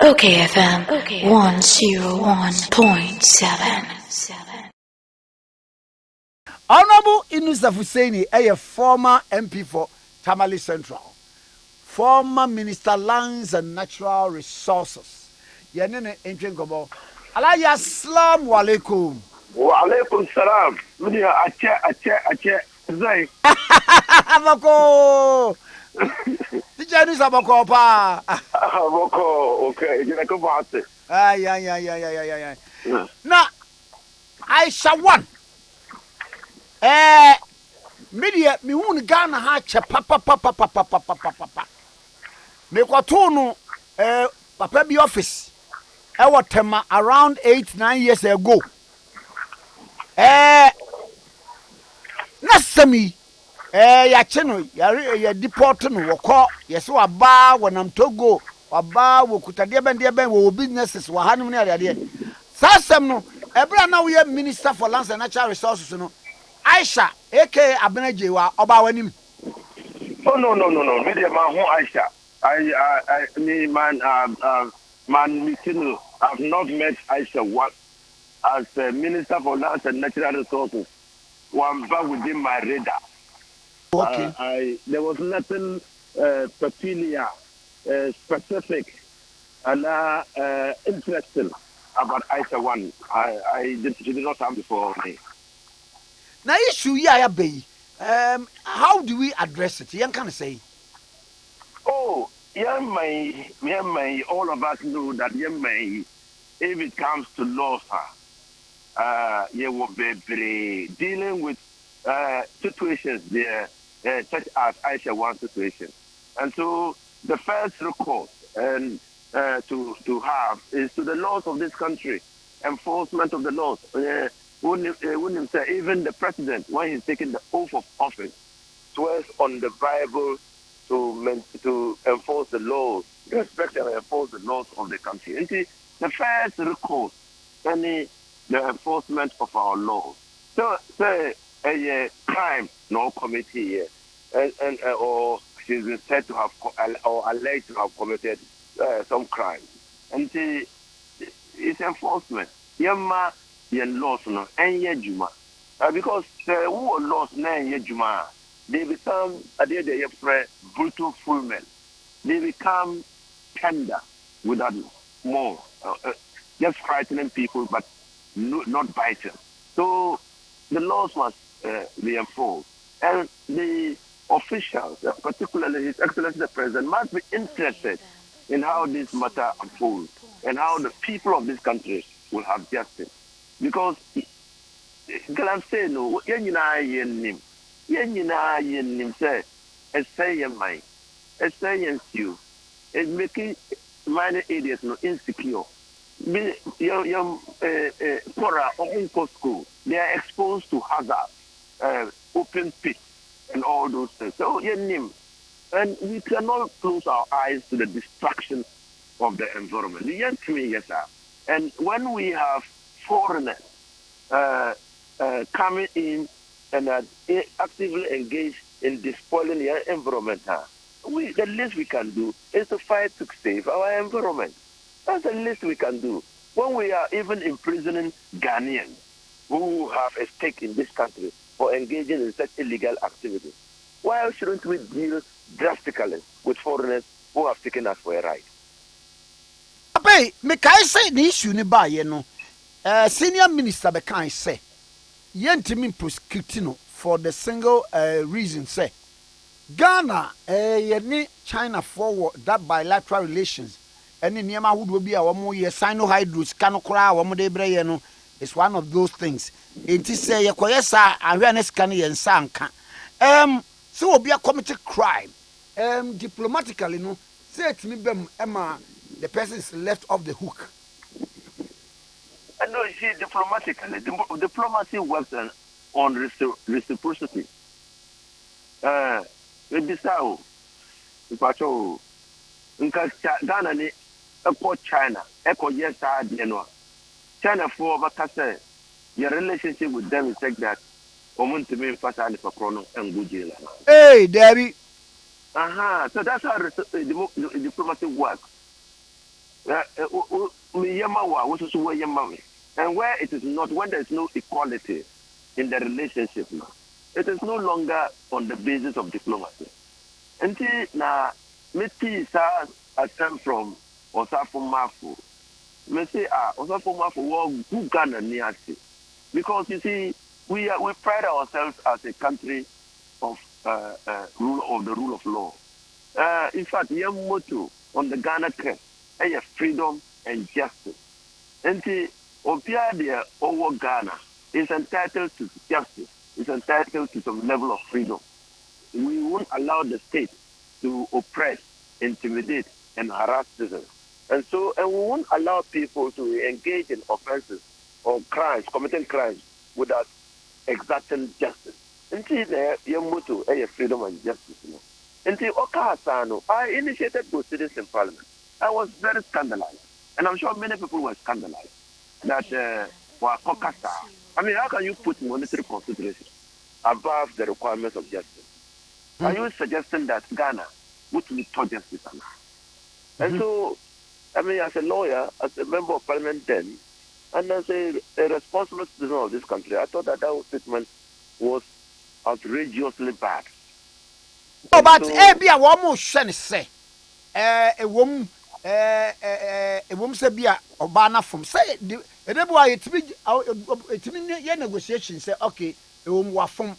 okayfm 101.7. Honorable Inusah Fuseini, a former MP for Tamale Central, former Minister Lands and Natural Resources. Yenene Entrengobo. Alaya Assalamu alaikum. Wa alaikum salam. Mudi ache zai. Abako. Teacher Inusah Abako pa. Abako, okay. Jina ko baate. Ay. Na Aisha Huan. Media mi hun Ghana ha che papa. Me kwato no papa bi office was tema around 8-9 years ago. Na sami ya cheno ya deport no woko yesi waba wonam Togo waba wo kutade ben wo businesses wa hanum ne ade sasem no ebra na wo minister for lands and natural resources no Aisha aka Abenaje wa oba wanim. Oh no. Media man who Aisha. I man meeting. I've not met Aisha Huan as Minister for Lands and Natural Resources. One back within my radar. Okay. There was nothing peculiar, specific, and interesting about Aisha Huan. She did not have before me. Now issue ya be how do we address it? Yan can say. Oh, may all of us know that if it comes to law, you will be dealing with situations there, such as Aisha Huan's situation. And so the first recourse and to have is to the laws of this country, enforcement of the laws. Wouldn't say even the president, when he's taking the oath of office, swears on the Bible to enforce the laws, respect and enforce the laws of the country. And see, the first recourse, the enforcement of our laws. So, say a crime no committee here, or she's been said to have or alleged to have committed some crime, and see, it's enforcement. Yama yen laws no enye juma, because who laws na enye juma, they become brutal full men. They become tender without more, just frightening people, but not biting. So the laws must be enforced, and the officials, particularly His Excellency the President, must be interested in how this matter unfolds and how the people of this country will have justice. Because, I'm saying, no, yen say, mine, you, it's making minor idiots no insecure. Poorer or school, they are exposed to hazard, open pit, and all those things. So, and we cannot close our eyes to the destruction of the environment. Yes, sir. And when we have foreigners coming in and actively engaged in despoiling the environment, the least we can do is to fight to save our environment. That's the least we can do. When we are even imprisoning Ghanaians who have a stake in this country for engaging in such illegal activities, why shouldn't we deal drastically with foreigners who have taken us for a ride? Abe, me kai say the issue ni ba ye no. Senior minister be kan say yentimi prosecute no for the single reason say Ghana ye ni China forward that bilateral relations any niema hudu bi a womo ye sinohydros kan kora womo de bre ye no is one of those things. Enti say ye koye sa ahwe ne scan ye nsa anka. So obi a committed crime diplomatically no say it me bem ema the person is left off the hook. No, see, diplomatically, diplomacy works on reciprocity. Bissau, Pacho, Ghana ni China, yes, China for Bakase, your relationship with them is like that. Omun to me, Fasa for Chrono and Gujila. Hey, Debbie. So that's how diplomacy works. And where it is not, when there is no equality in the relationship now, it is no longer on the basis of diplomacy. Until now, me sa attempt from Osafo Mafu. Me say Osafo Mafu who Ghana niasi. Because you see, we pride ourselves as a country of the rule of law. In fact, your motto on the Ghana crest is freedom and justice. And the Obia there over Ghana is entitled to justice, is entitled to some level of freedom. We won't allow the state to oppress, intimidate, and harass citizens. And we won't allow people to engage in offenses or crimes, committing crimes without exacting justice. Until your motto is freedom and justice. Until Okasano, I initiated proceedings in Parliament. I was very scandalized. And I'm sure many people were scandalized that were Okasa. I mean, how can you put monetary considerations above the requirements of justice? Are you suggesting that Ghana would need justice? And so, I mean, as a lawyer, as a member of Parliament then, and as a responsible citizen of this country, I thought that statement was outrageously bad. Oh, but be a woman shen say, a woman say be a obana from say the boy it mean your negotiation say okay, a woman from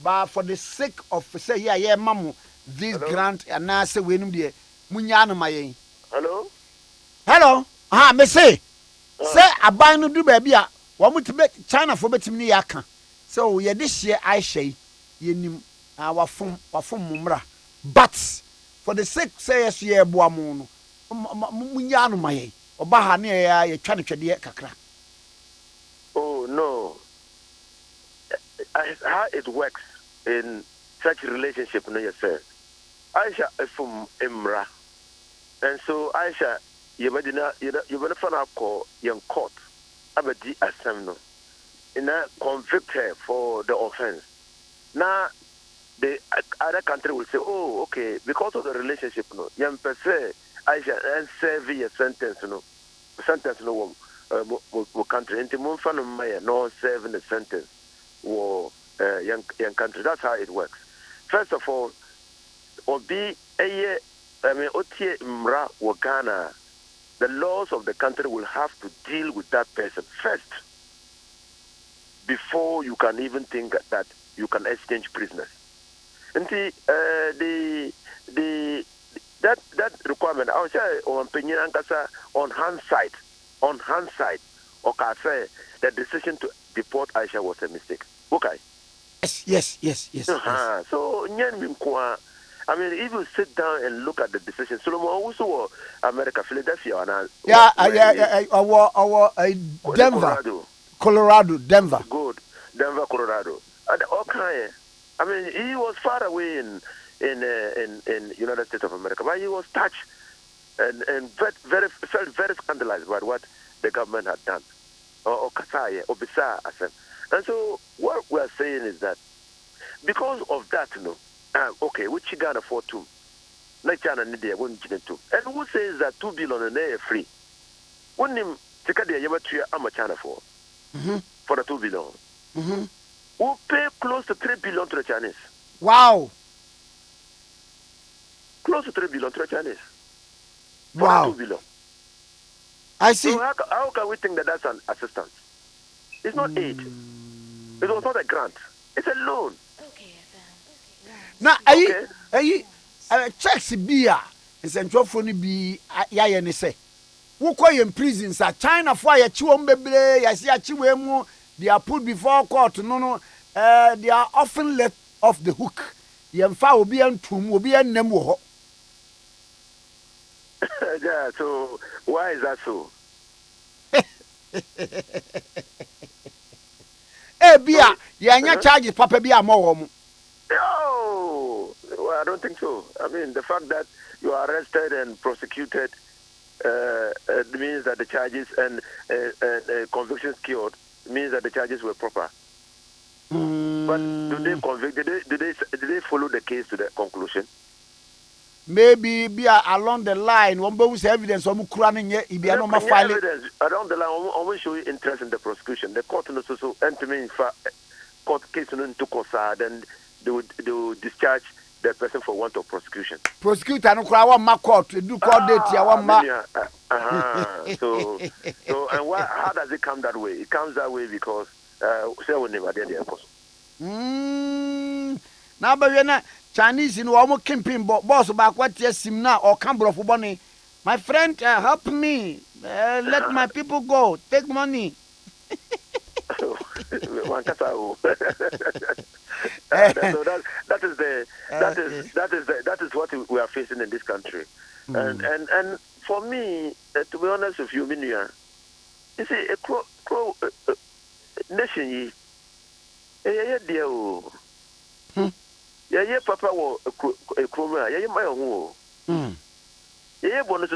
but for the sake of say yeah mamu this grant and now say we no munya no mayen. Hello me say aban no do ba bia wo mo tibe China for betimi ya ka so ye de hye Aisha yenim wafom mumra but for the sake say yes ye boa mu no munya no mayen oba ha ne ya ye twa ne twede kakra. Oh no, how it works in such relationship, no, yourself. Aisha is from Imra, and so Aisha, you better find out call young court, abadi assembly, and convict her for the offense. Now, the other country will say, oh, okay, because of the relationship, no, young per se, Aisha and serve a sentence, no, country, and the Munfan no serving the sentence, young country. That's how it works. First of all, Obi Eye, I mean, Otie Mra Ghana, the laws of the country will have to deal with that person first before you can even think that you can exchange prisoners. And that requirement, I would say on Penyan Ankasa on hindsight, okay, say the decision to deport Aisha was a mistake. Okay. Yes. So, I mean, if you sit down and look at the decision, Solomon also America, Philadelphia, and our Denver, Colorado, Denver. Good, Denver, Colorado. And okay, I mean, he was far away in United States of America, but he was touched and felt very scandalized by what the government had done, or Kasaya, or Bisa, and so what we are saying is that because of that, okay, which you can afford to, like China need their one to, and who says that 2 billion and they are free? When him take the Yamatua China for the 2 billion, who pay close to 3 billion to the Chinese? Wow, close to 3 billion to the Chinese. Wow, 2 billion. I see. So how can we think that that's an assistance? It's not aid. It was not a grant. It's a loan. Now, checks beer is a phone be ya say. Who call in prisons at China for ya chiwom bebre, ya see a chiwemu, they are put before court. No, they are often let off the hook. Yemfa will be on tomb, will be a nemo. Yeah, so why is that so? Bia, ya charges papa bia more. No, well, I don't think so. I mean, the fact that you are arrested and prosecuted means that the charges and convictions cured means that the charges were proper. But do they convict? Did they follow the case to the conclusion? maybe be along the line one be evidence omo kura no nye ibia no ma file evidence around the line always show interest in the prosecution. The court no so entering in court case no into court, then they would discharge the person for want of prosecution. Prosecutor no kura wa ma court do court date ya wa ma. So and how does it come that way? It comes that way because say we never did the course. Na ba we na Chinese no omo kimping boss ba kwatia sim na o kan brofo bone. My friend, help me. Let my people go. Take money. So that is what we are facing in this country. And for me, to be honest with you, Minia, you see, a crow nation, yeah, papa, a crow, yeah, my own. Yeah, bonus,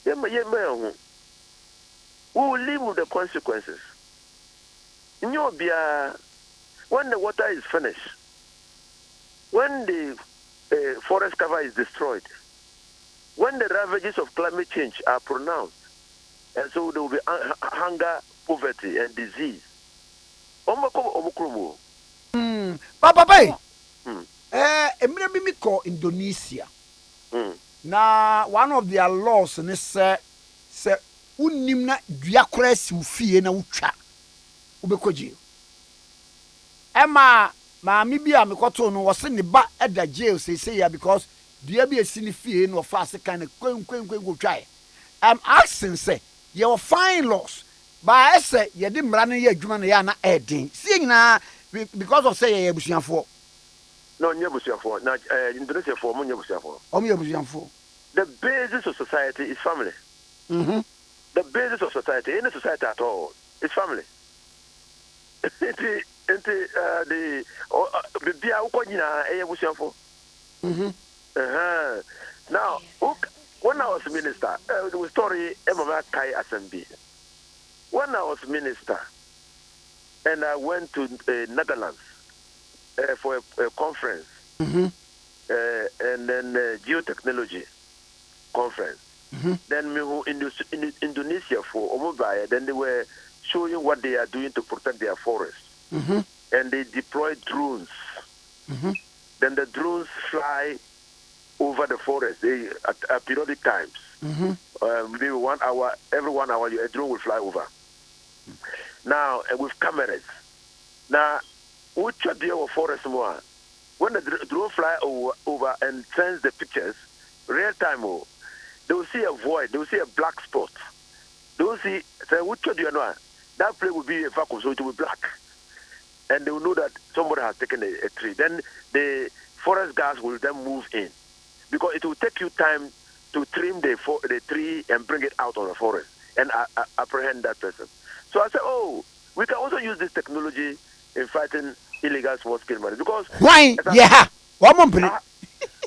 yeah, my own. We will live with the consequences. In your beer, when the water is finished, when the forest cover is destroyed, when the ravages of climate change are pronounced, and so there will be hunger, poverty, and disease. Papa, emre bi mi ko Indonesia. Na one of their laws ne say unim na dua kora si ufie na utwa ubekoji ema maami bi a mekoto no wose ne ba eda jail say ya because dua bi esi ne fie no fa ase kan kwen go twa. I'm asking say your fine laws ba ese ye de mra ne ye adwuma ne ya na edin see nyina because of say ye abusuafo no nyabusuafo na Indonesia for mo nyabusuafo the basis of society is family. The basis of society, any society at all, is family. The now, when I was minister, the story Kai SMB. When I was minister, and I went to Netherlands for a conference, and then geotechnology conference. Then in Indonesia for Omobaya, then they were showing what they are doing to protect their forests. And they deploy drones. Then the drones fly over the forest at periodic times. Maybe 1 hour, every 1 hour, a drone will fly over. Now, with cameras. Now, which are the forest more? When the drone fly over and sends the pictures, real time, they will see a void, they will see a black spot. They will see, say, which do you know? That place will be a vacuum, so it will be black. And they will know that somebody has taken a tree. Then the forest guards will then move in. Because it will take you time to trim the tree and bring it out of the forest and apprehend that person. So I said, we can also use this technology in fighting illegal small-scale marriage. Because... Why? Yeah. One more minute.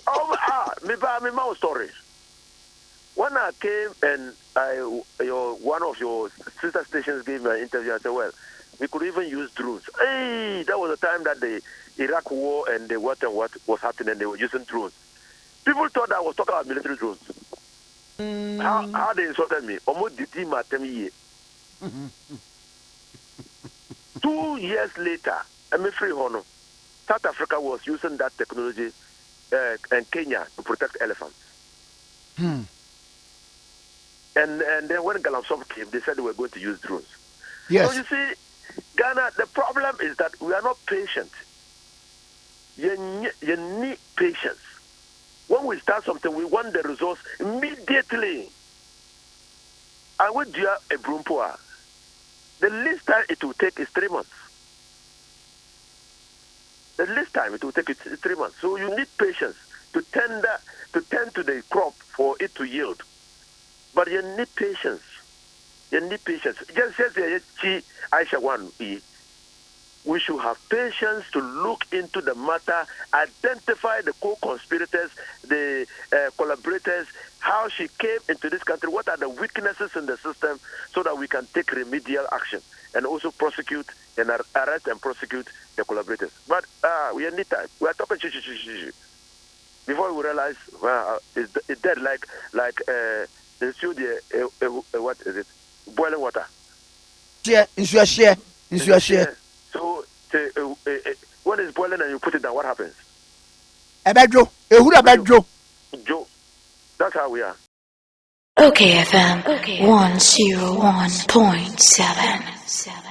My story. When I came and one of your sister stations gave me an interview, I said, well, we could even use drones. Hey, that was the time that the Iraq war and the what was happening, and they were using drones. People thought I was talking about military drones. How they insulted me. Almost the team at 10 years. 2 years later, I'm free honor. South Africa was using that technology and Kenya to protect elephants. And then when Galamsop came, they said they were going to use drones. Yes. So you see, Ghana, the problem is that we are not patient. You need patience. When we start something, we want the results immediately. And with a Brumpoa, the least time it will take is 3 months. The least time it will take is 3 months. So you need patience to tend to the crop for it to yield. But you need patience. You need patience. Just as Aisha Huan, we should have patience to look into the matter, identify the co-conspirators, the collaborators, how she came into this country, what are the weaknesses in the system, so that we can take remedial action and also prosecute and arrest and prosecute the collaborators. But we need time. We are talking. before we realize, well, it's dead like the studio, what is it? Boiling water. Share, share. So when it's boiling and you put it down, what happens? Ebedro, ehura bedro. Joe, that's how we are. OKFM 101.7.